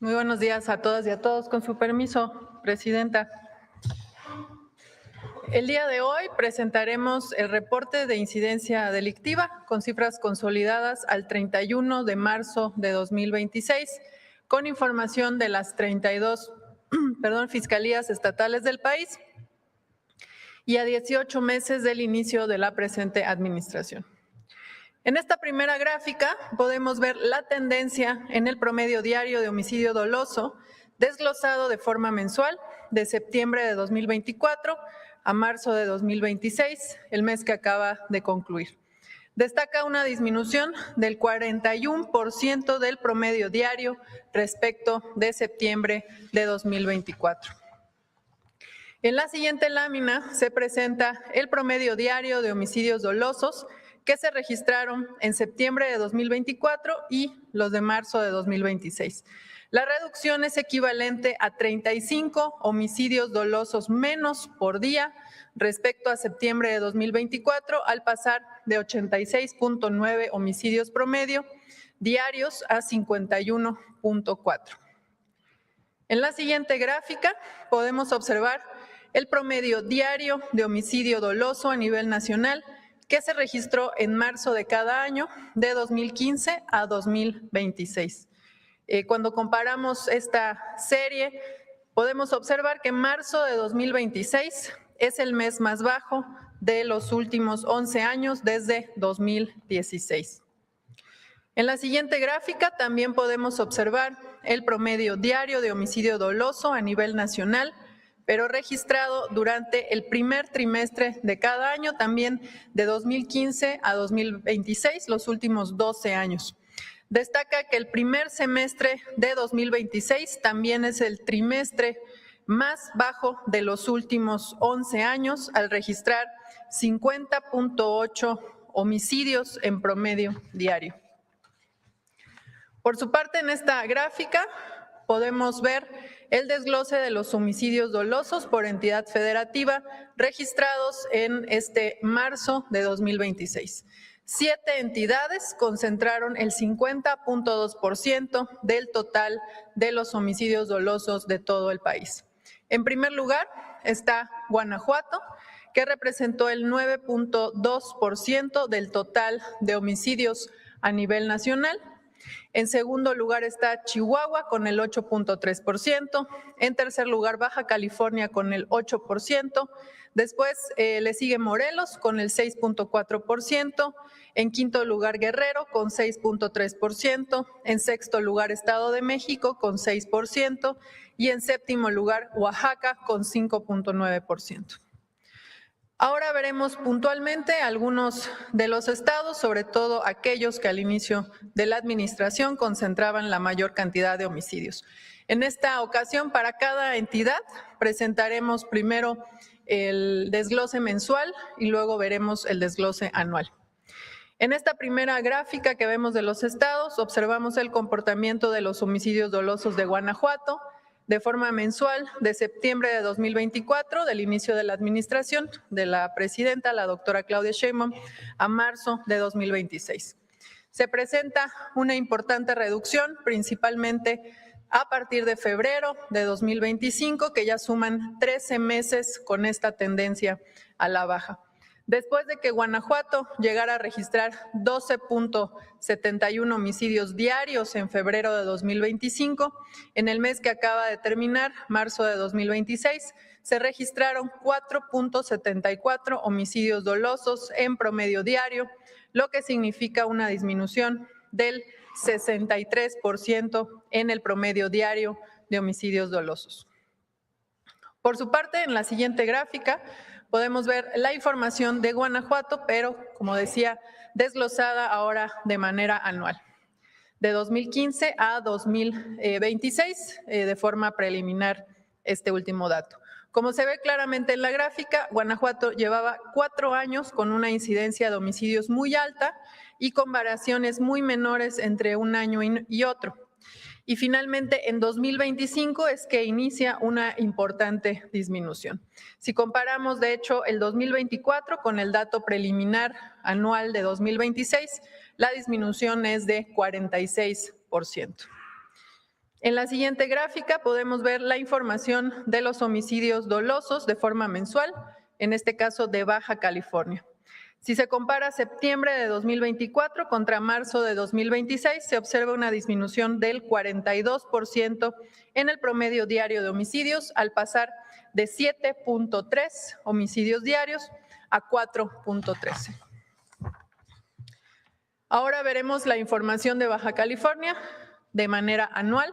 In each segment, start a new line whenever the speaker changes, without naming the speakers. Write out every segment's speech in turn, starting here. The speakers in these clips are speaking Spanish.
Muy buenos días a todas y a todos. Con su permiso, Presidenta. El día de hoy presentaremos el reporte de incidencia delictiva con cifras consolidadas al 31 de marzo de 2026, con información de las 32 fiscalías estatales del país y a 18 meses del inicio de la presente administración. En esta primera gráfica podemos ver la tendencia en el promedio diario de homicidio doloso desglosado de forma mensual de septiembre de 2024 a marzo de 2026, el mes que acaba de concluir. Destaca una disminución del 41% del promedio diario respecto de septiembre de 2024. En la siguiente lámina se presenta el promedio diario de homicidios dolosos que se registraron en septiembre de 2024 y los de marzo de 2026. La reducción es equivalente a 35 homicidios dolosos menos por día respecto a septiembre de 2024, al pasar de 86.9 homicidios promedio diarios a 51.4. En la siguiente gráfica podemos observar el promedio diario de homicidio doloso a nivel nacional que se registró en marzo de cada año de 2015 a 2026. Cuando comparamos esta serie, podemos observar que marzo de 2026 es el mes más bajo de los últimos 11 años desde 2016. En la siguiente gráfica también podemos observar el promedio diario de homicidio doloso a nivel nacional, pero registrado durante el primer trimestre de cada año, también de 2015 a 2026, los últimos 12 años. Destaca que el primer semestre de 2026 también es el trimestre más bajo de los últimos 11 años, al registrar 50.8 homicidios en promedio diario. Por su parte, en esta gráfica podemos ver el desglose de los homicidios dolosos por entidad federativa registrados en este marzo de 2026. 7 entidades concentraron el 50.2% del total de los homicidios dolosos de todo el país. En primer lugar está Guanajuato, que representó el 9.2% del total de homicidios a nivel nacional. En segundo lugar está Chihuahua con el 8.3%, en tercer lugar Baja California con el 8%, después le sigue Morelos con el 6.4%, en quinto lugar Guerrero con 6.3%, en sexto lugar Estado de México con 6% y en séptimo lugar Oaxaca con 5.9%. Ahora veremos puntualmente algunos de los estados, sobre todo aquellos que al inicio de la administración concentraban la mayor cantidad de homicidios. En esta ocasión, para cada entidad, presentaremos primero el desglose mensual y luego veremos el desglose anual. En esta primera gráfica que vemos de los estados, observamos el comportamiento de los homicidios dolosos de Guanajuato, de forma mensual de septiembre de 2024, del inicio de la administración de la presidenta, la doctora Claudia Sheinbaum, a marzo de 2026. Se presenta una importante reducción, principalmente a partir de febrero de 2025, que ya suman 13 meses con esta tendencia a la baja. Después de que Guanajuato llegara a registrar 12.71 homicidios diarios en febrero de 2025, en el mes que acaba de terminar, marzo de 2026, se registraron 4.74 homicidios dolosos en promedio diario, lo que significa una disminución del 63% en el promedio diario de homicidios dolosos. Por su parte, en la siguiente gráfica, podemos ver la información de Guanajuato, pero, como decía, desglosada ahora de manera anual, de 2015 a 2026, de forma preliminar este último dato. Como se ve claramente en la gráfica, Guanajuato llevaba 4 años con una incidencia de homicidios muy alta y con variaciones muy menores entre un año y otro. Y finalmente, en 2025 es que inicia una importante disminución. Si comparamos, de hecho, el 2024 con el dato preliminar anual de 2026, la disminución es de 46%. En la siguiente gráfica podemos ver la información de los homicidios dolosos de forma mensual, en este caso de Baja California. Si se compara septiembre de 2024 contra marzo de 2026, se observa una disminución del 42% en el promedio diario de homicidios, al pasar de 7.3 homicidios diarios a 4.13. Ahora veremos la información de Baja California de manera anual,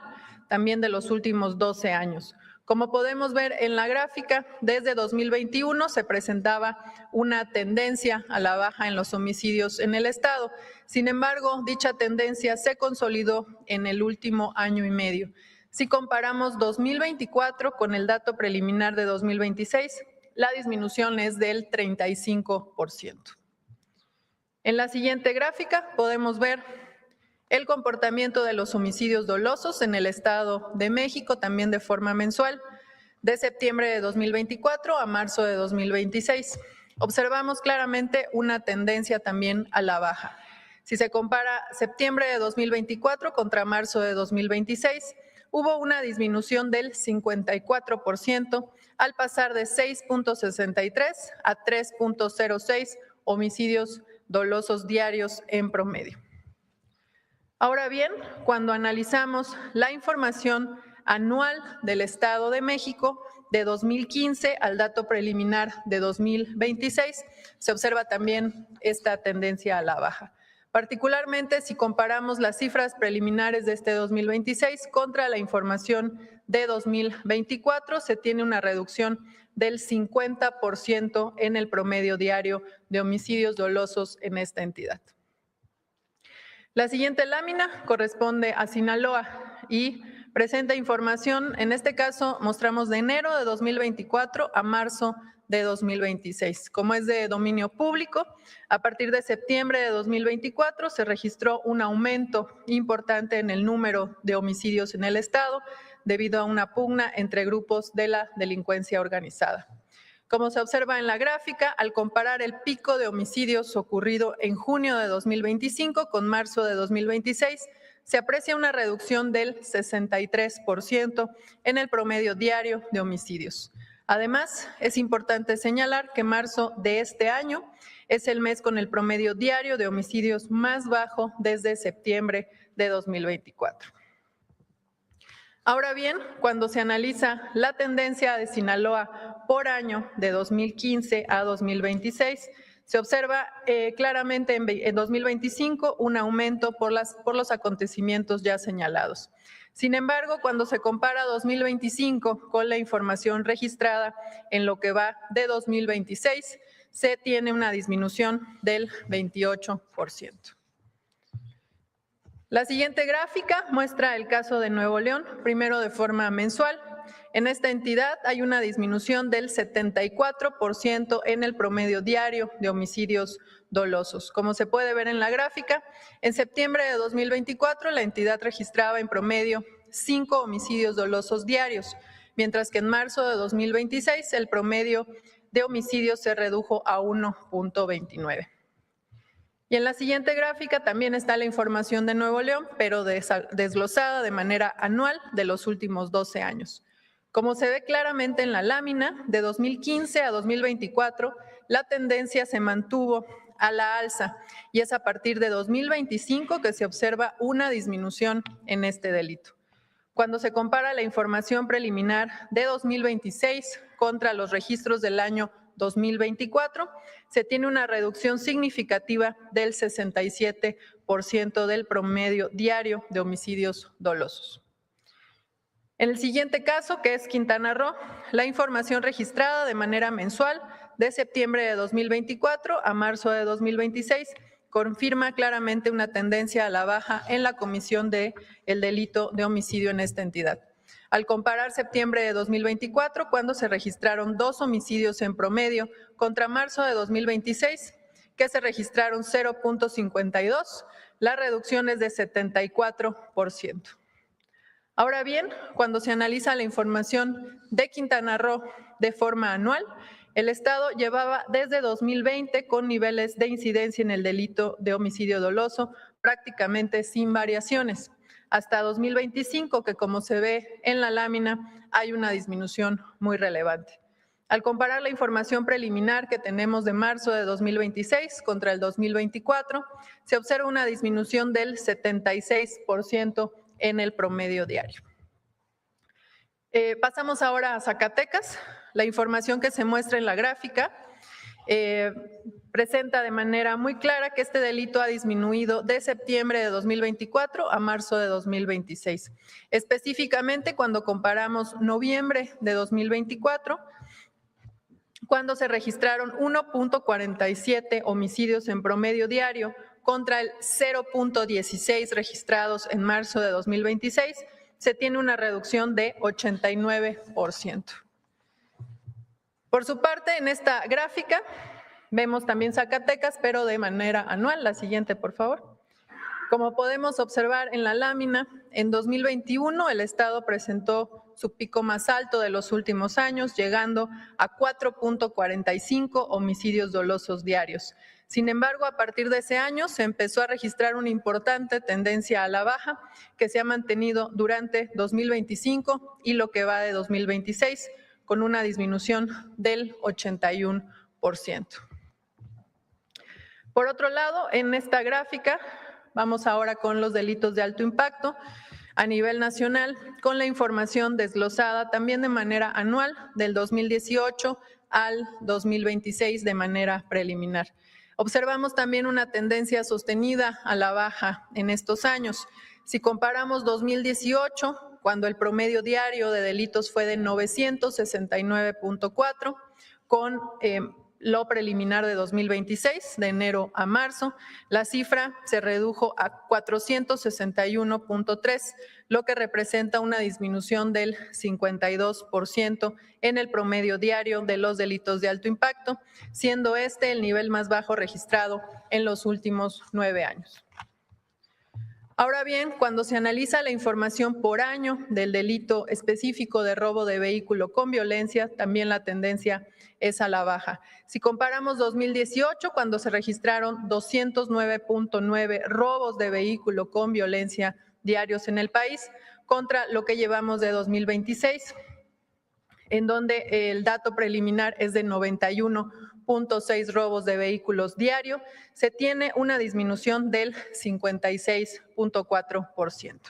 también de los últimos 12 años. Como podemos ver en la gráfica, desde 2021 se presentaba una tendencia a la baja en los homicidios en el estado. Sin embargo, dicha tendencia se consolidó en el último año y medio. Si comparamos 2024 con el dato preliminar de 2026, la disminución es del 35%. En la siguiente gráfica podemos ver el comportamiento de los homicidios dolosos en el Estado de México, también de forma mensual, de septiembre de 2024 a marzo de 2026. Observamos claramente una tendencia también a la baja. Si se compara septiembre de 2024 contra marzo de 2026, hubo una disminución del 54% al pasar de 6.63 a 3.06 homicidios dolosos diarios en promedio. Ahora bien, cuando analizamos la información anual del Estado de México de 2015 al dato preliminar de 2026, se observa también esta tendencia a la baja. Particularmente si comparamos las cifras preliminares de este 2026 contra la información de 2024, se tiene una reducción del 50% en el promedio diario de homicidios dolosos en esta entidad. La siguiente lámina corresponde a Sinaloa y presenta información, en este caso mostramos de enero de 2024 a marzo de 2026. Como es de dominio público, a partir de septiembre de 2024 se registró un aumento importante en el número de homicidios en el estado debido a una pugna entre grupos de la delincuencia organizada. Como se observa en la gráfica, al comparar el pico de homicidios ocurrido en junio de 2025 con marzo de 2026, se aprecia una reducción del 63% en el promedio diario de homicidios. Además, es importante señalar que marzo de este año es el mes con el promedio diario de homicidios más bajo desde septiembre de 2024. Ahora bien, cuando se analiza la tendencia de Sinaloa por año de 2015 a 2026, se observa claramente en 2025 un aumento por los acontecimientos ya señalados. Sin embargo, cuando se compara 2025 con la información registrada en lo que va de 2026, se tiene una disminución del 28%. La siguiente gráfica muestra el caso de Nuevo León, primero de forma mensual. En esta entidad hay una disminución del 74% en el promedio diario de homicidios dolosos. Como se puede ver en la gráfica, en septiembre de 2024 la entidad registraba en promedio 5 homicidios dolosos diarios, mientras que en marzo de 2026 el promedio de homicidios se redujo a 1.29. Y en la siguiente gráfica también está la información de Nuevo León, pero desglosada de manera anual de los últimos 12 años. Como se ve claramente en la lámina, de 2015 a 2024, la tendencia se mantuvo a la alza y es a partir de 2025 que se observa una disminución en este delito. Cuando se compara la información preliminar de 2026 contra los registros del año 2024, se tiene una reducción significativa del 67% del promedio diario de homicidios dolosos. En el siguiente caso, que es Quintana Roo, la información registrada de manera mensual de septiembre de 2024 a marzo de 2026 confirma claramente una tendencia a la baja en la comisión del delito de homicidio en esta entidad. Al comparar septiembre de 2024, cuando se registraron 2 homicidios en promedio, contra marzo de 2026, que se registraron 0.52, la reducción es de 74%. Ahora bien, cuando se analiza la información de Quintana Roo de forma anual, el Estado llevaba desde 2020 con niveles de incidencia en el delito de homicidio doloso prácticamente sin variaciones. hasta 2025, que como se ve en la lámina, hay una disminución muy relevante. Al comparar la información preliminar que tenemos de marzo de 2026 contra el 2024, se observa una disminución del 76% en el promedio diario. Pasamos ahora a Zacatecas. La información que se muestra en la gráfica presenta de manera muy clara que este delito ha disminuido de septiembre de 2024 a marzo de 2026. Específicamente, cuando comparamos noviembre de 2024, cuando se registraron 1.47 homicidios en promedio diario contra el 0.16 registrados en marzo de 2026, se tiene una reducción de 89%. Por su parte, en esta gráfica vemos también Zacatecas, pero de manera anual. La siguiente, por favor. Como podemos observar en la lámina, en 2021 el Estado presentó su pico más alto de los últimos años, llegando a 4.45 homicidios dolosos diarios. Sin embargo, a partir de ese año se empezó a registrar una importante tendencia a la baja que se ha mantenido durante 2025 y lo que va de 2026, con una disminución del 81%. Por otro lado, en esta gráfica, vamos ahora con los delitos de alto impacto a nivel nacional, con la información desglosada también de manera anual del 2018 al 2026 de manera preliminar. Observamos también una tendencia sostenida a la baja en estos años. Si comparamos 2018, cuando el promedio diario de delitos fue de 969.4, con lo preliminar de 2026, de enero a marzo, la cifra se redujo a 461.3, lo que representa una disminución del 52% en el promedio diario de los delitos de alto impacto, siendo este el nivel más bajo registrado en los últimos 9 años. Ahora bien, cuando se analiza la información por año del delito específico de robo de vehículo con violencia, también la tendencia es a la baja. Si comparamos 2018, cuando se registraron 209.9 robos de vehículo con violencia diarios en el país, contra lo que llevamos de 2026, en donde el dato preliminar es de 91.6 robos de vehículos diario, se tiene una disminución del 56.4%.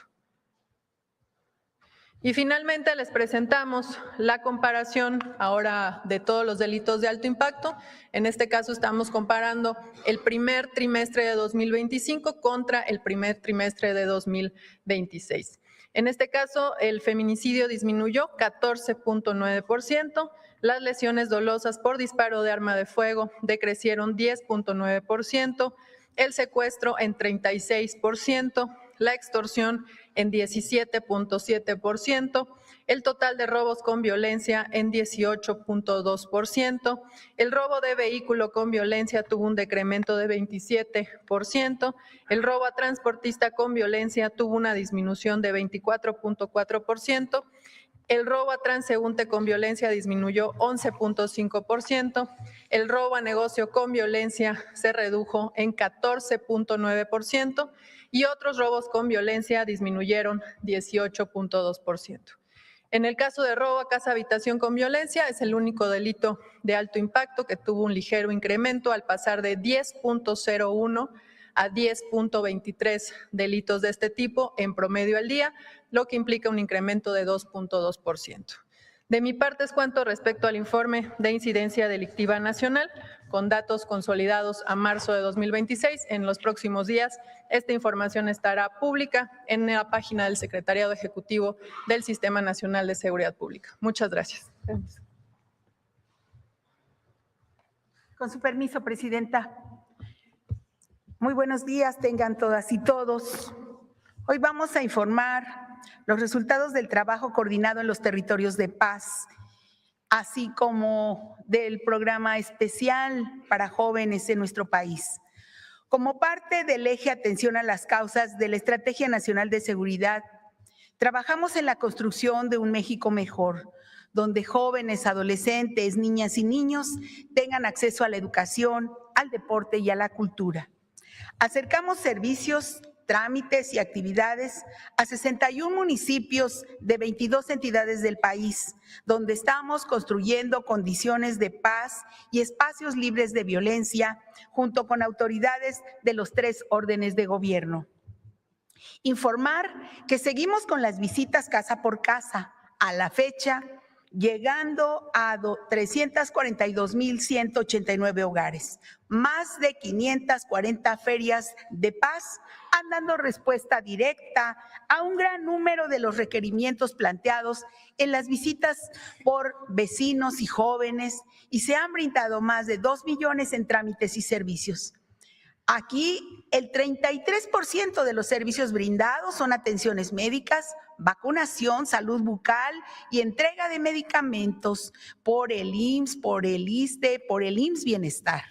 Y finalmente les presentamos la comparación ahora de todos los delitos de alto impacto. En este caso estamos comparando el primer trimestre de 2025 contra el primer trimestre de 2026. En este caso, el feminicidio disminuyó 14.9%, las lesiones dolosas por disparo de arma de fuego decrecieron 10.9%, el secuestro en 36%, la extorsión en 17.7%, el total de robos con violencia en 18.2%, el robo de vehículo con violencia tuvo un decremento de 27%, el robo a transportista con violencia tuvo una disminución de 24.4%, el robo a transeúnte con violencia disminuyó 11.5%, el robo a negocio con violencia se redujo en 14.9% y otros robos con violencia disminuyeron 18.2%. En el caso de robo a casa habitación con violencia, es el único delito de alto impacto que tuvo un ligero incremento al pasar de 10.01 a 10.23 delitos de este tipo en promedio al día, lo que implica un incremento de 2.2%. De mi parte es cuanto respecto al informe de incidencia delictiva nacional, con datos consolidados a marzo de 2026. En los próximos días, esta información estará pública en la página del Secretariado Ejecutivo del Sistema Nacional de Seguridad Pública. Muchas gracias.
Con su permiso, Presidenta. Muy buenos días tengan todas y todos. Hoy vamos a informar los resultados del trabajo coordinado en los territorios de paz, así como del programa especial para jóvenes en nuestro país. Como parte del eje Atención a las Causas de la Estrategia Nacional de Seguridad, trabajamos en la construcción de un México mejor, donde jóvenes, adolescentes, niñas y niños tengan acceso a la educación, al deporte y a la cultura. Acercamos servicios trámites y actividades a 61 municipios de 22 entidades del país, donde estamos construyendo condiciones de paz y espacios libres de violencia, junto con autoridades de los 3 órdenes de gobierno. Informar que seguimos con las visitas casa por casa. A la fecha, llegando a 342,189 hogares. Más de 540 ferias de paz han dado respuesta directa a un gran número de los requerimientos planteados en las visitas por vecinos y jóvenes, y se han brindado más de 2 millones en trámites y servicios. Aquí, el 33% de los servicios brindados son atenciones médicas, vacunación, salud bucal y entrega de medicamentos por el IMSS, por el ISSSTE, por el IMSS Bienestar.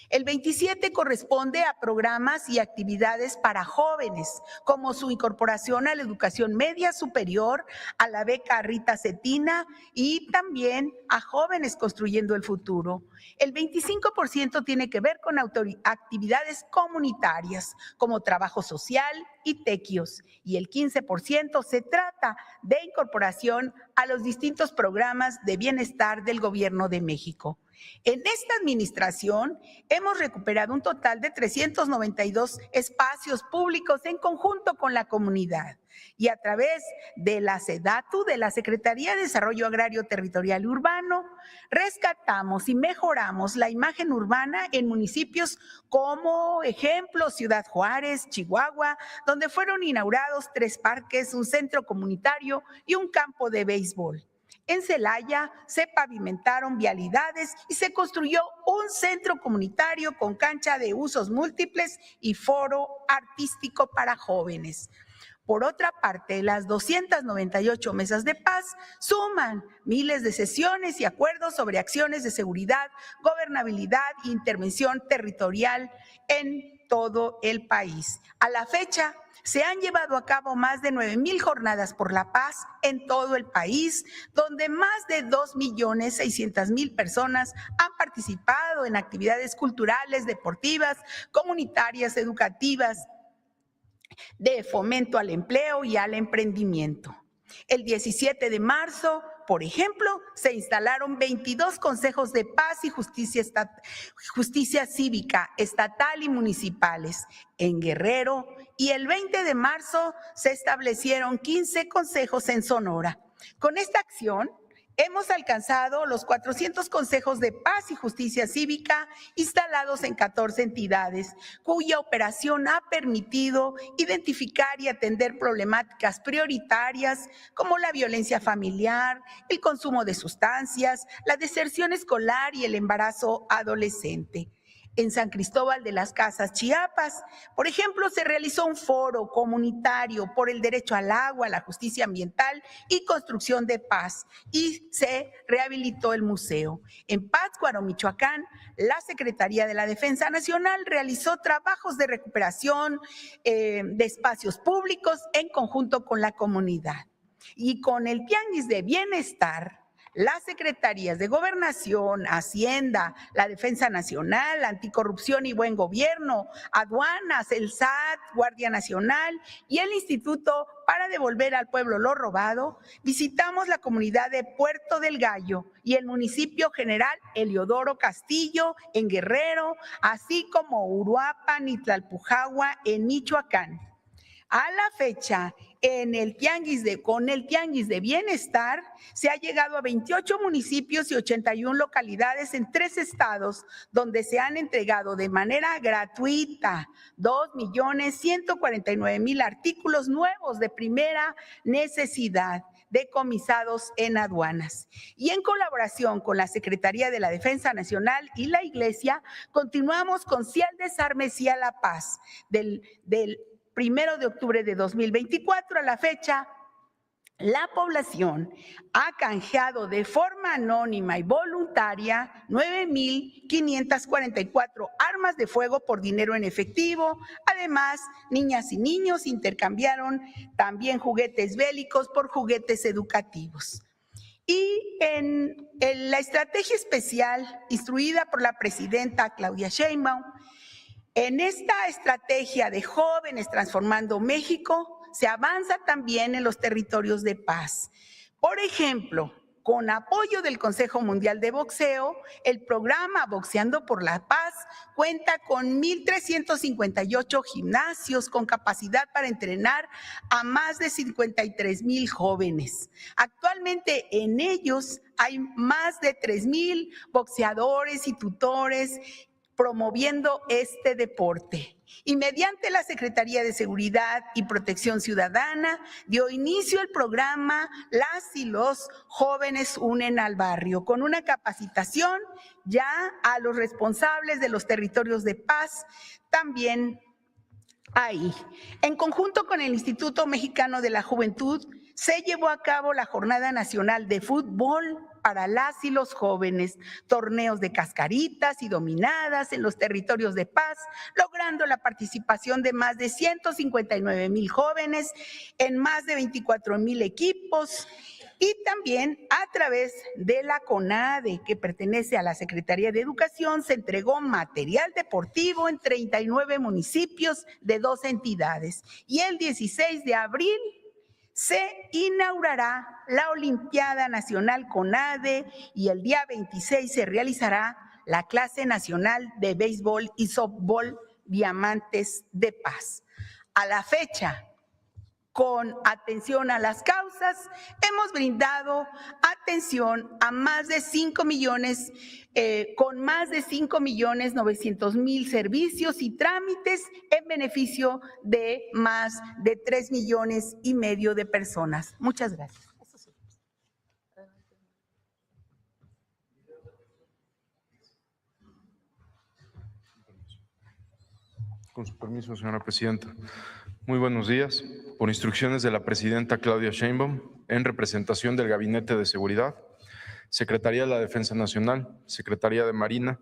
El 27 corresponde a programas y actividades para jóvenes, como su incorporación a la educación media superior, a la beca Rita Cetina y también a jóvenes construyendo el futuro. El 25% tiene que ver con actividades comunitarias, como trabajo social y tequios, y el 15% se trata de incorporación a los distintos programas de bienestar del Gobierno de México. En esta administración hemos recuperado un total de 392 espacios públicos en conjunto con la comunidad, y a través de la SEDATU, de la Secretaría de Desarrollo Agrario Territorial y Urbano, rescatamos y mejoramos la imagen urbana en municipios como ejemplo Ciudad Juárez, Chihuahua, donde fueron inaugurados 3 parques, un centro comunitario y un campo de béisbol. En Celaya se pavimentaron vialidades y se construyó un centro comunitario con cancha de usos múltiples y foro artístico para jóvenes. Por otra parte, las 298 mesas de paz suman miles de sesiones y acuerdos sobre acciones de seguridad, gobernabilidad e intervención territorial en todo el país. A la fecha, se han llevado a cabo más de 9,000 jornadas por la paz en todo el país, donde más de 2,600,000 personas han participado en actividades culturales, deportivas, comunitarias, educativas, de fomento al empleo y al emprendimiento. El 17 de marzo, por ejemplo, se instalaron 22 consejos de paz y justicia cívica estatal y municipales en Guerrero, y el 20 de marzo se establecieron 15 consejos en Sonora. Con esta acción, hemos alcanzado los 400 consejos de paz y justicia cívica instalados en 14 entidades, cuya operación ha permitido identificar y atender problemáticas prioritarias como la violencia familiar, el consumo de sustancias, la deserción escolar y el embarazo adolescente. En San Cristóbal de las Casas, Chiapas, por ejemplo, se realizó un foro comunitario por el derecho al agua, la justicia ambiental y construcción de paz, y se rehabilitó el museo. En Pátzcuaro, Michoacán, la Secretaría de la Defensa Nacional realizó trabajos de recuperación de espacios públicos en conjunto con la comunidad. Y con el Tianguis de Bienestar, las secretarías de Gobernación, Hacienda, la Defensa Nacional, Anticorrupción y Buen Gobierno, Aduanas, el SAT, Guardia Nacional y el Instituto para Devolver al Pueblo lo Robado, visitamos la comunidad de Puerto del Gallo y el municipio General Heliodoro Castillo en Guerrero, así como Uruapan y Tlalpujahua en Michoacán. A la fecha, con el Tianguis de Bienestar, se ha llegado a 28 municipios y 81 localidades en 3 estados, donde se han entregado de manera gratuita 2,149,000 artículos nuevos de primera necesidad, decomisados en aduanas. Y en colaboración con la Secretaría de la Defensa Nacional y la Iglesia, continuamos con Sí al Desarme, Sí a la Paz, del 1 de octubre de 2024 a la fecha. La población ha canjeado de forma anónima y voluntaria 9,544 armas de fuego por dinero en efectivo. Además, niñas y niños intercambiaron también juguetes bélicos por juguetes educativos. Y en la estrategia especial instruida por la presidenta Claudia Sheinbaum, En esta estrategia de Jóvenes Transformando México, se avanza también en los territorios de paz. Por ejemplo, con apoyo del Consejo Mundial de Boxeo, el programa Boxeando por la Paz cuenta con 1,358 gimnasios con capacidad para entrenar a más de 53,000 jóvenes. Actualmente en ellos hay más de 3,000 boxeadores y tutores promoviendo este deporte. Y mediante la Secretaría de Seguridad y Protección Ciudadana dio inicio el programa Las y los Jóvenes Unen al Barrio, con una capacitación ya a los responsables de los territorios de paz también ahí. En conjunto con el Instituto Mexicano de la Juventud, se llevó a cabo la Jornada Nacional de Fútbol para las y los jóvenes, torneos de cascaritas y dominadas en los territorios de paz, logrando la participación de más de 159,000 jóvenes en más de 24,000 equipos. Y también a través de la CONADE, que pertenece a la Secretaría de Educación, se entregó material deportivo en 39 municipios de 2 entidades. Y el 16 de abril se inaugurará la Olimpiada Nacional CONADE y el día 26 se realizará la clase nacional de béisbol y softball Diamantes de Paz. A la fecha, con atención a las causas, hemos brindado atención a más de 5 millones, con más de 5,900,000 servicios y trámites en beneficio de más de 3,5 millones de personas. Muchas gracias.
Con su permiso, señora presidenta. Muy buenos días. Por instrucciones de la presidenta Claudia Sheinbaum, en representación del Gabinete de Seguridad, Secretaría de la Defensa Nacional, Secretaría de Marina,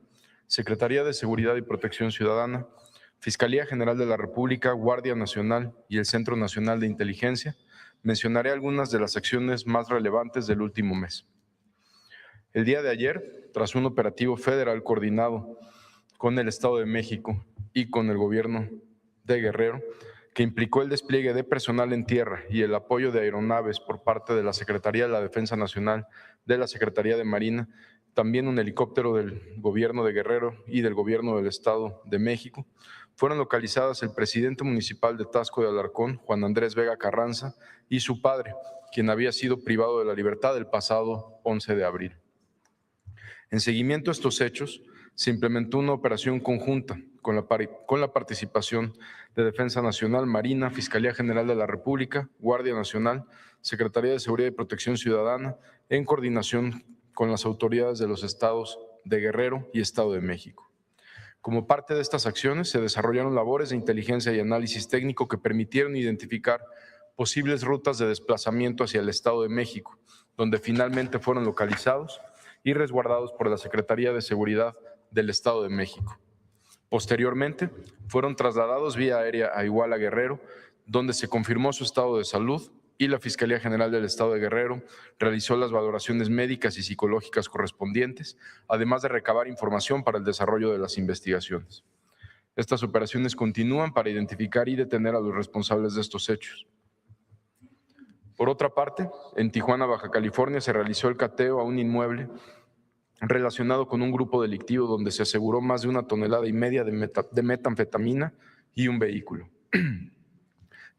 Secretaría de Seguridad y Protección Ciudadana, Fiscalía General de la República, Guardia Nacional y el Centro Nacional de Inteligencia, mencionaré algunas de las acciones más relevantes del último mes. El día de ayer, tras un operativo federal coordinado con el Estado de México y con el Gobierno de Guerrero, que implicó el despliegue de personal en tierra y el apoyo de aeronaves por parte de la Secretaría de la Defensa Nacional, de la Secretaría de Marina, también un helicóptero del Gobierno de Guerrero y del Gobierno del Estado de México, fueron localizadas el presidente municipal de Taxco de Alarcón, Juan Andrés Vega Carranza, y su padre, quien había sido privado de la libertad el pasado 11 de abril. En seguimiento a estos hechos, se implementó una operación conjunta con la participación de Defensa Nacional, Marina, Fiscalía General de la República, Guardia Nacional, Secretaría de Seguridad y Protección Ciudadana, en coordinación con las autoridades de los estados de Guerrero y Estado de México. Como parte de estas acciones, se desarrollaron labores de inteligencia y análisis técnico que permitieron identificar posibles rutas de desplazamiento hacia el Estado de México, donde finalmente fueron localizados y resguardados por la Secretaría de Seguridad del Estado de México. Posteriormente, fueron trasladados vía aérea a Iguala, Guerrero, donde se confirmó su estado de salud y la Fiscalía General del Estado de Guerrero realizó las valoraciones médicas y psicológicas correspondientes, además de recabar información para el desarrollo de las investigaciones. Estas operaciones continúan para identificar y detener a los responsables de estos hechos. Por otra parte, en Tijuana, Baja California, se realizó el cateo a un inmueble relacionado con un grupo delictivo donde se aseguró más de 1,5 toneladas de metanfetamina y un vehículo.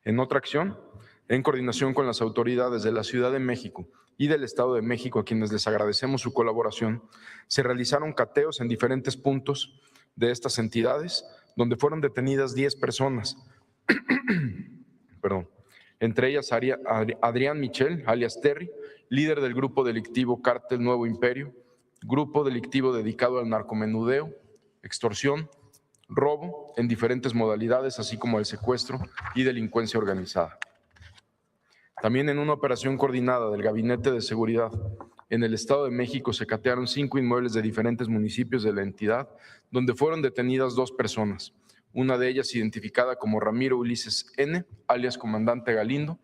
En otra acción, en coordinación con las autoridades de la Ciudad de México y del Estado de México, a quienes les agradecemos su colaboración, se realizaron cateos en diferentes puntos de estas entidades, donde fueron detenidas 10 personas, entre ellas Adrián Michel, alias Terry, líder del grupo delictivo Cártel Nuevo Imperio, grupo delictivo dedicado al narcomenudeo, extorsión, robo en diferentes modalidades, así como el secuestro y delincuencia organizada. También en una operación coordinada del Gabinete de Seguridad en el Estado de México se catearon 5 inmuebles de diferentes municipios de la entidad, donde fueron detenidas 2 personas, una de ellas identificada como Ramiro Ulises N., alias Comandante Galindo,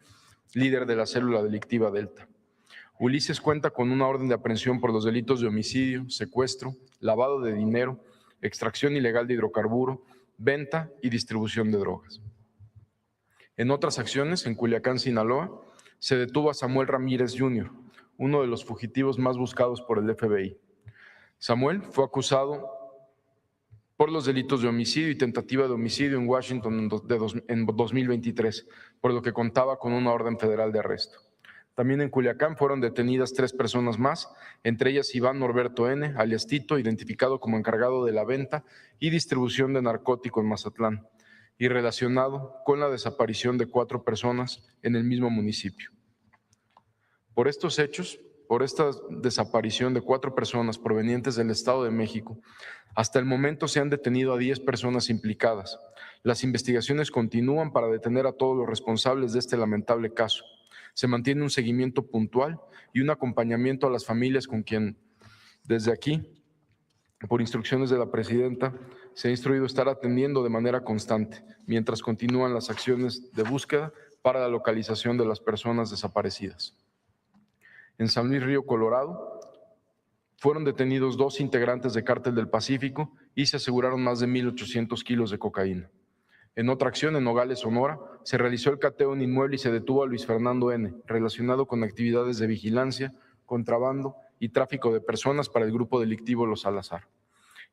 líder de la célula delictiva Delta. Ulises cuenta con una orden de aprehensión por los delitos de homicidio, secuestro, lavado de dinero, extracción ilegal de hidrocarburo, venta y distribución de drogas. En otras acciones, en Culiacán, Sinaloa, se detuvo a Samuel Ramírez Jr., uno de los fugitivos más buscados por el FBI. Samuel fue acusado por los delitos de homicidio y tentativa de homicidio en Washington en 2023, por lo que contaba con una orden federal de arresto. También en Culiacán fueron detenidas 3 personas más, entre ellas Iván Norberto N., alias Tito, identificado como encargado de la venta y distribución de narcótico en Mazatlán, y relacionado con la desaparición de 4 personas en el mismo municipio. Por estos hechos, por esta desaparición de 4 personas provenientes del Estado de México, hasta el momento se han detenido a 10 personas implicadas. Las investigaciones continúan para detener a todos los responsables de este lamentable caso. Se mantiene un seguimiento puntual y un acompañamiento a las familias con quien, desde aquí, por instrucciones de la presidenta, se ha instruido estar atendiendo de manera constante, mientras continúan las acciones de búsqueda para la localización de las personas desaparecidas. En San Luis Río Colorado, fueron detenidos 2 integrantes de Cártel del Pacífico y se aseguraron más de 1,800 kilos de cocaína. En otra acción, en Nogales, Sonora, se realizó el cateo en inmueble y se detuvo a Luis Fernando N., relacionado con actividades de vigilancia, contrabando y tráfico de personas para el grupo delictivo Los Salazar.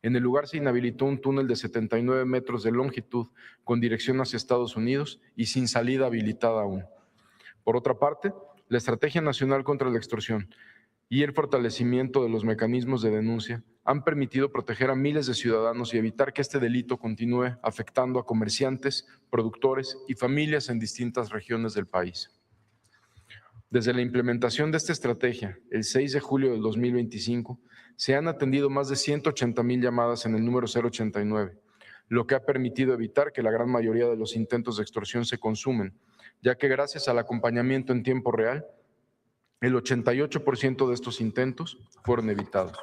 En el lugar se inhabilitó un túnel de 79 metros de longitud con dirección hacia Estados Unidos y sin salida habilitada aún. Por otra parte, la Estrategia Nacional contra la Extorsión y el fortalecimiento de los mecanismos de denuncia han permitido proteger a miles de ciudadanos y evitar que este delito continúe afectando a comerciantes, productores y familias en distintas regiones del país. Desde la implementación de esta estrategia, el 6 de julio del 2025, se han atendido más de 180,000 llamadas en el número 089, lo que ha permitido evitar que la gran mayoría de los intentos de extorsión se consumen, ya que gracias al acompañamiento en tiempo real, el 88% de estos intentos fueron evitados.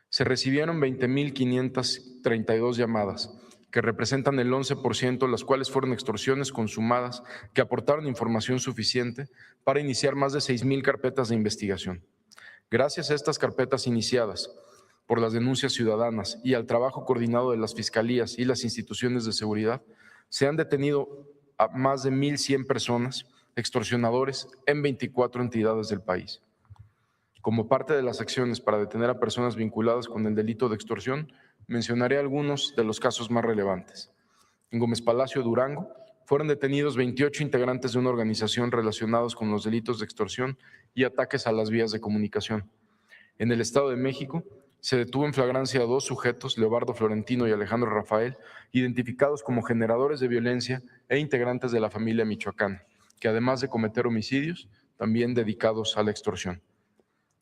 Se recibieron 20,532 llamadas, que representan el 11%, las cuales fueron extorsiones consumadas que aportaron información suficiente para iniciar más de 6,000 carpetas de investigación. Gracias a estas carpetas iniciadas por las denuncias ciudadanas y al trabajo coordinado de las fiscalías y las instituciones de seguridad, se han detenido a más de 1,100 personas extorsionadores en 24 entidades del país. Como parte de las acciones para detener a personas vinculadas con el delito de extorsión, mencionaré algunos de los casos más relevantes. En Gómez Palacio, Durango, fueron detenidos 28 integrantes de una organización relacionados con los delitos de extorsión y ataques a las vías de comunicación. En el Estado de México, se detuvo en flagrancia a 2 sujetos, Leobardo Florentino y Alejandro Rafael, identificados como generadores de violencia e integrantes de la familia michoacana, que además de cometer homicidios, también dedicados a la extorsión.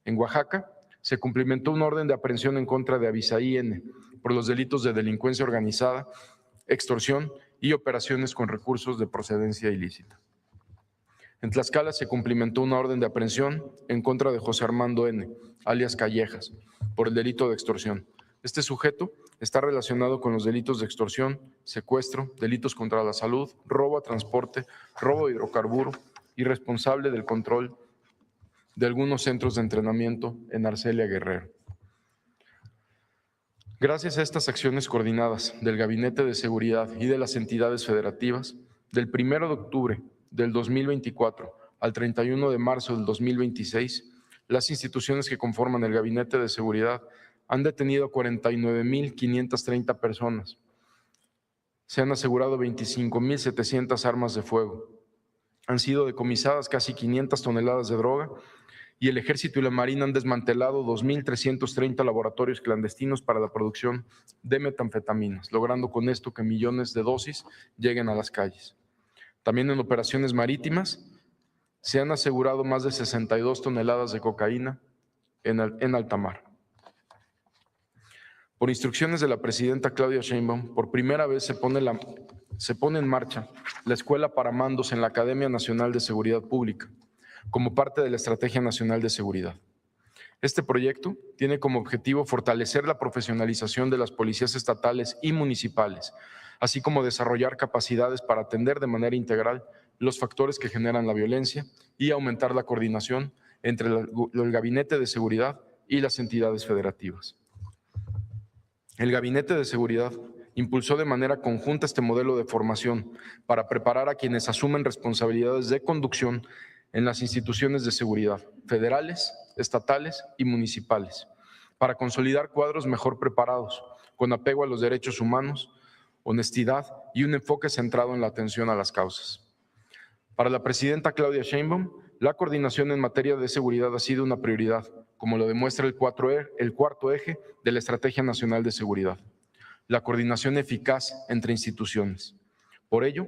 En Oaxaca, se cumplimentó una orden de aprehensión en contra de Abisaí N. por los delitos de delincuencia organizada, extorsión y operaciones con recursos de procedencia ilícita. En Tlaxcala se cumplimentó una orden de aprehensión en contra de José Armando N., alias Callejas, por el delito de extorsión. Este sujeto está relacionado con los delitos de extorsión, secuestro, delitos contra la salud, robo a transporte, robo de hidrocarburo y responsable del control de algunos centros de entrenamiento en Arcelia Guerrero. Gracias a estas acciones coordinadas del Gabinete de Seguridad y de las entidades federativas, del 1 de octubre del 2024 al 31 de marzo del 2026, las instituciones que conforman el Gabinete de Seguridad han detenido a 49,530 personas. Se han asegurado 25,700 armas de fuego. Han sido decomisadas casi 500 toneladas de droga y el Ejército y la Marina han desmantelado 2,330 laboratorios clandestinos para la producción de metanfetaminas, logrando con esto que millones de dosis lleguen a las calles. También en operaciones marítimas se han asegurado más de 62 toneladas de cocaína en alta mar. Por instrucciones de la presidenta Claudia Sheinbaum, por primera vez se pone en marcha la Escuela para Mandos en la Academia Nacional de Seguridad Pública, como parte de la Estrategia Nacional de Seguridad. Este proyecto tiene como objetivo fortalecer la profesionalización de las policías estatales y municipales, así como desarrollar capacidades para atender de manera integral los factores que generan la violencia y aumentar la coordinación entre el Gabinete de Seguridad y las entidades federativas. El Gabinete de Seguridad impulsó de manera conjunta este modelo de formación para preparar a quienes asumen responsabilidades de conducción en las instituciones de seguridad, federales, estatales y municipales, para consolidar cuadros mejor preparados, con apego a los derechos humanos, honestidad y un enfoque centrado en la atención a las causas. Para la presidenta Claudia Sheinbaum, la coordinación en materia de seguridad ha sido una prioridad, como lo demuestra el cuarto eje de la Estrategia Nacional de Seguridad, la coordinación eficaz entre instituciones. Por ello,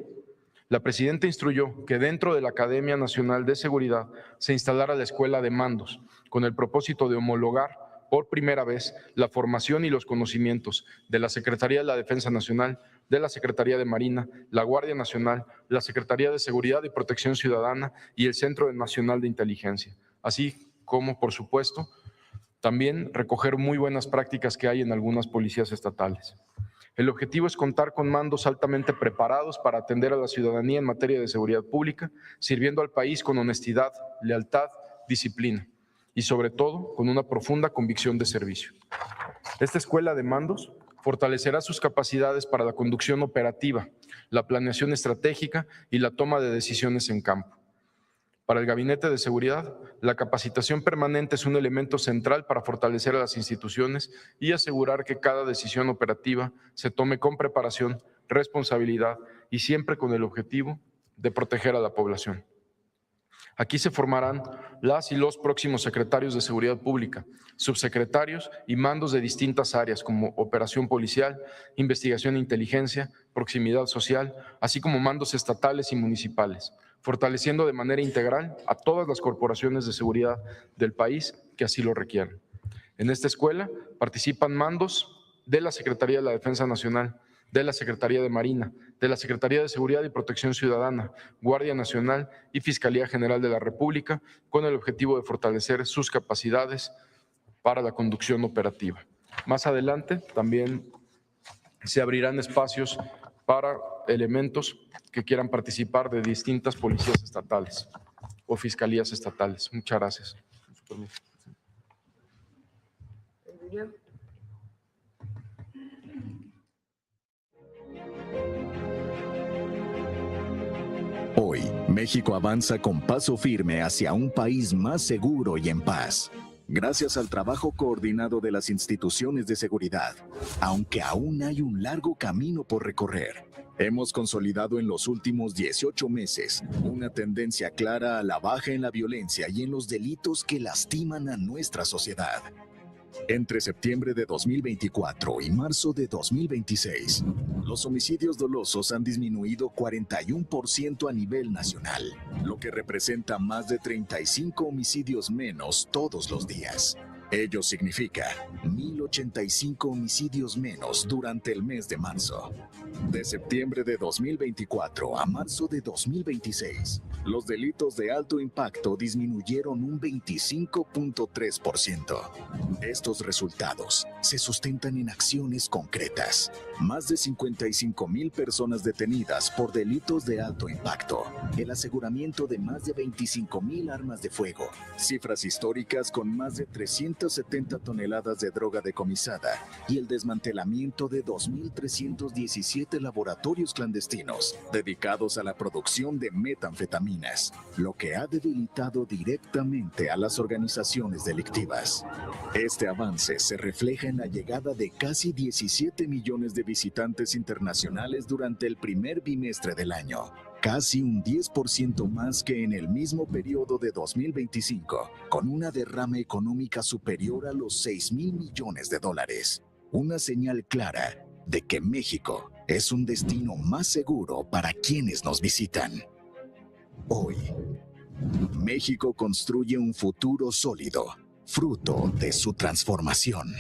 la presidenta instruyó que dentro de la Academia Nacional de Seguridad se instalara la Escuela de Mandos, con el propósito de homologar por primera vez la formación y los conocimientos de la Secretaría de la Defensa Nacional, de la Secretaría de Marina, la Guardia Nacional, la Secretaría de Seguridad y Protección Ciudadana y el Centro Nacional de Inteligencia, así como, por supuesto, también recoger muy buenas prácticas que hay en algunas policías estatales. El objetivo es contar con mandos altamente preparados para atender a la ciudadanía en materia de seguridad pública, sirviendo al país con honestidad, lealtad, disciplina y, sobre todo, con una profunda convicción de servicio. Esta escuela de mandos fortalecerá sus capacidades para la conducción operativa, la planeación estratégica y la toma de decisiones en campo. Para el Gabinete de Seguridad, la capacitación permanente es un elemento central para fortalecer a las instituciones y asegurar que cada decisión operativa se tome con preparación, responsabilidad y siempre con el objetivo de proteger a la población. Aquí se formarán las y los próximos secretarios de Seguridad Pública, subsecretarios y mandos de distintas áreas como operación policial, investigación e inteligencia, proximidad social, así como mandos estatales y municipales, fortaleciendo de manera integral a todas las corporaciones de seguridad del país que así lo requieran. En esta escuela participan mandos de la Secretaría de la Defensa Nacional, de la Secretaría de Marina, de la Secretaría de Seguridad y Protección Ciudadana, Guardia Nacional y Fiscalía General de la República, con el objetivo de fortalecer sus capacidades para la conducción operativa. Más adelante también se abrirán espacios para elementos que quieran participar de distintas policías estatales o fiscalías estatales. Muchas gracias.
Hoy, México avanza con paso firme hacia un país más seguro y en paz, gracias al trabajo coordinado de las instituciones de seguridad. Aunque aún hay un largo camino por recorrer, hemos consolidado en los últimos 18 meses una tendencia clara a la baja en la violencia y en los delitos que lastiman a nuestra sociedad. Entre septiembre de 2024 y marzo de 2026, los homicidios dolosos han disminuido 41% a nivel nacional, lo que representa más de 35 homicidios menos todos los días. Ello significa 1,085 homicidios menos durante el mes de marzo. De septiembre de 2024 a marzo de 2026, los delitos de alto impacto disminuyeron un 25.3%. Estos resultados se sustentan en acciones concretas. Más de 55,000 personas detenidas por delitos de alto impacto, el aseguramiento de más de 25,000 armas de fuego, cifras históricas con más de 370 toneladas de droga decomisada y el desmantelamiento de 2,317 laboratorios clandestinos dedicados a la producción de metanfetaminas, lo que ha debilitado directamente a las organizaciones delictivas. Este avance se refleja en la llegada de casi 17 millones de visitantes internacionales durante el primer bimestre del año, casi un 10% más que en el mismo periodo de 2025, con una derrama económica superior a los 6,000 millones de dólares. Una señal clara de que México es un destino más seguro para quienes nos visitan. Hoy, México construye un futuro sólido, fruto de su transformación.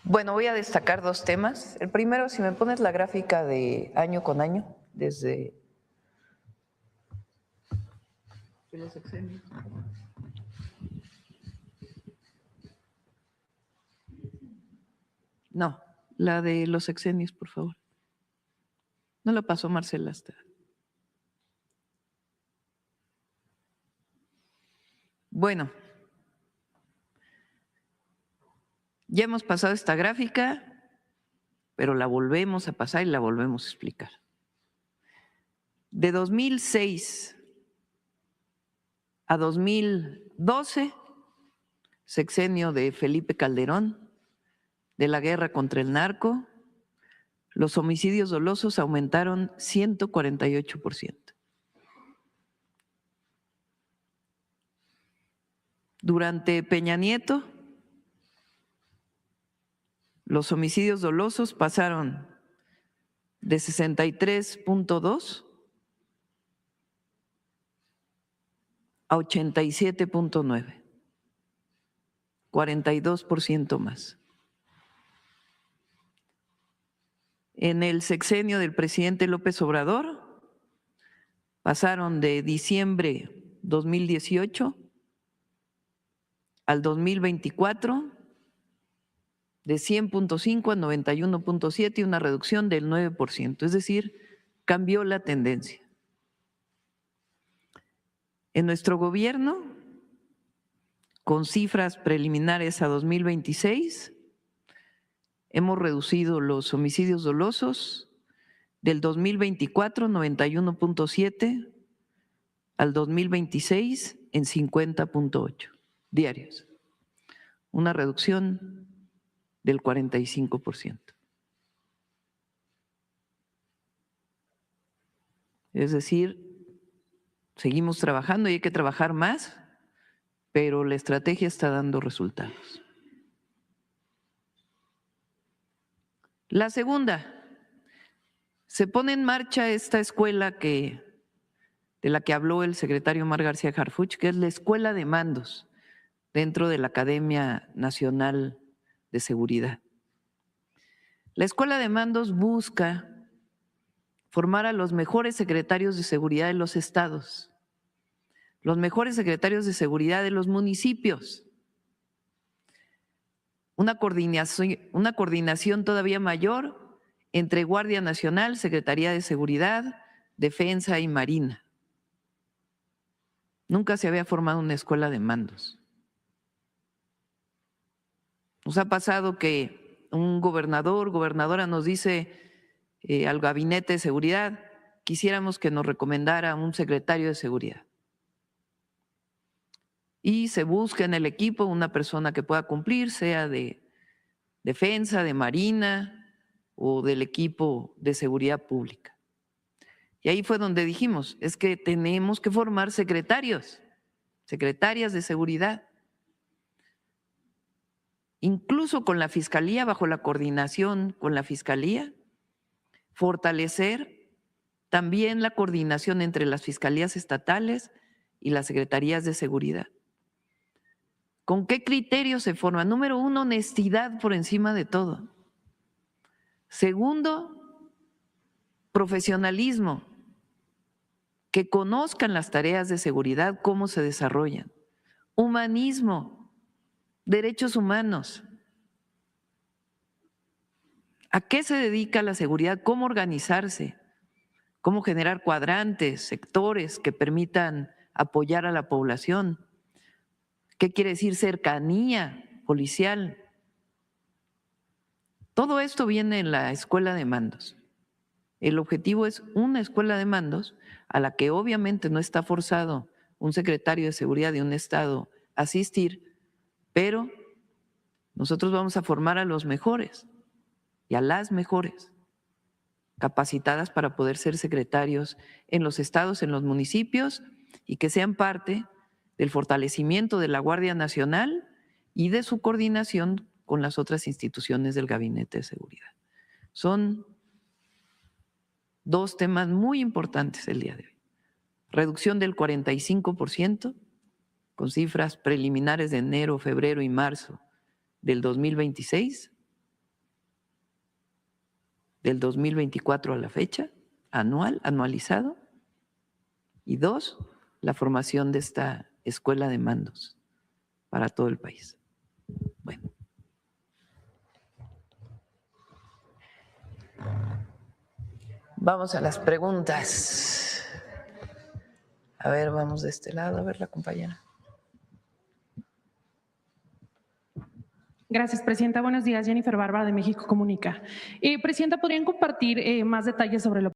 Bueno, voy a destacar dos temas. El primero, si me pones la gráfica de año con año, desde los sexenios. No, la de los sexenios, por favor. No la pasó Marcela hasta. Bueno, Ya hemos pasado esta gráfica, pero la volvemos a pasar y la volvemos a explicar. De 2006 a 2012, sexenio de Felipe Calderón, de la guerra contra el narco, los homicidios dolosos aumentaron 148%. Durante Peña Nieto, los homicidios dolosos pasaron de 63.2 a 87.9, 42% más. En el sexenio del presidente López Obrador, pasaron de diciembre 2018 al 2024 de 100.5 a 91.7, una reducción del 9%, es decir, cambió la tendencia. En nuestro gobierno, con cifras preliminares a 2026, hemos reducido los homicidios dolosos del 2024, 91.7, al 2026 en 50.8 diarios, una reducción del 45%. Es decir, seguimos trabajando y hay que trabajar más, pero la estrategia está dando resultados. La segunda, se pone en marcha esta escuela de la que habló el secretario Omar García Harfuch, que es la Escuela de Mandos dentro de la Academia Nacional de Seguridad. La Escuela de Mandos busca formar a los mejores secretarios de seguridad de los estados, los mejores secretarios de seguridad de los municipios, una coordinación todavía mayor entre Guardia Nacional, Secretaría de Seguridad, Defensa y Marina. Nunca se había formado una escuela de mandos. Nos ha pasado que un gobernadora nos dice al gabinete de seguridad, quisiéramos que nos recomendara un secretario de seguridad. Y se busca en el equipo una persona que pueda cumplir, sea de defensa, de marina o del equipo de seguridad pública. Y ahí fue donde dijimos, es que tenemos que formar secretarias de seguridad. Incluso con la Fiscalía, bajo la coordinación con la Fiscalía, fortalecer también la coordinación entre las fiscalías estatales y las secretarías de seguridad. ¿Con qué criterios se forma? Número uno, honestidad por encima de todo. Segundo, profesionalismo, que conozcan las tareas de seguridad, cómo se desarrollan. Humanismo, derechos humanos. ¿A qué se dedica la seguridad? ¿Cómo organizarse? ¿Cómo generar cuadrantes, sectores que permitan apoyar a la población? ¿Qué quiere decir cercanía policial? Todo esto viene en la escuela de mandos. El objetivo es una escuela de mandos a la que obviamente no está forzado un secretario de seguridad de un estado a asistir, pero nosotros vamos a formar a los mejores y a las mejores, capacitadas para poder ser secretarios en los estados, en los municipios y que sean parte del fortalecimiento de la Guardia Nacional y de su coordinación con las otras instituciones del Gabinete de Seguridad. Son dos temas muy importantes el día de hoy. Reducción del 45%, con cifras preliminares de enero, febrero y marzo del 2026, del 2024 a la fecha, anualizado. Y dos, la formación de esta escuela de mandos para todo el país. Bueno. Vamos a las preguntas. A ver, vamos de este lado, a ver la compañera.
Gracias, Presidenta. Buenos días. Jennifer Bárbara de México Comunica. Presidenta, ¿podrían compartir más detalles sobre lo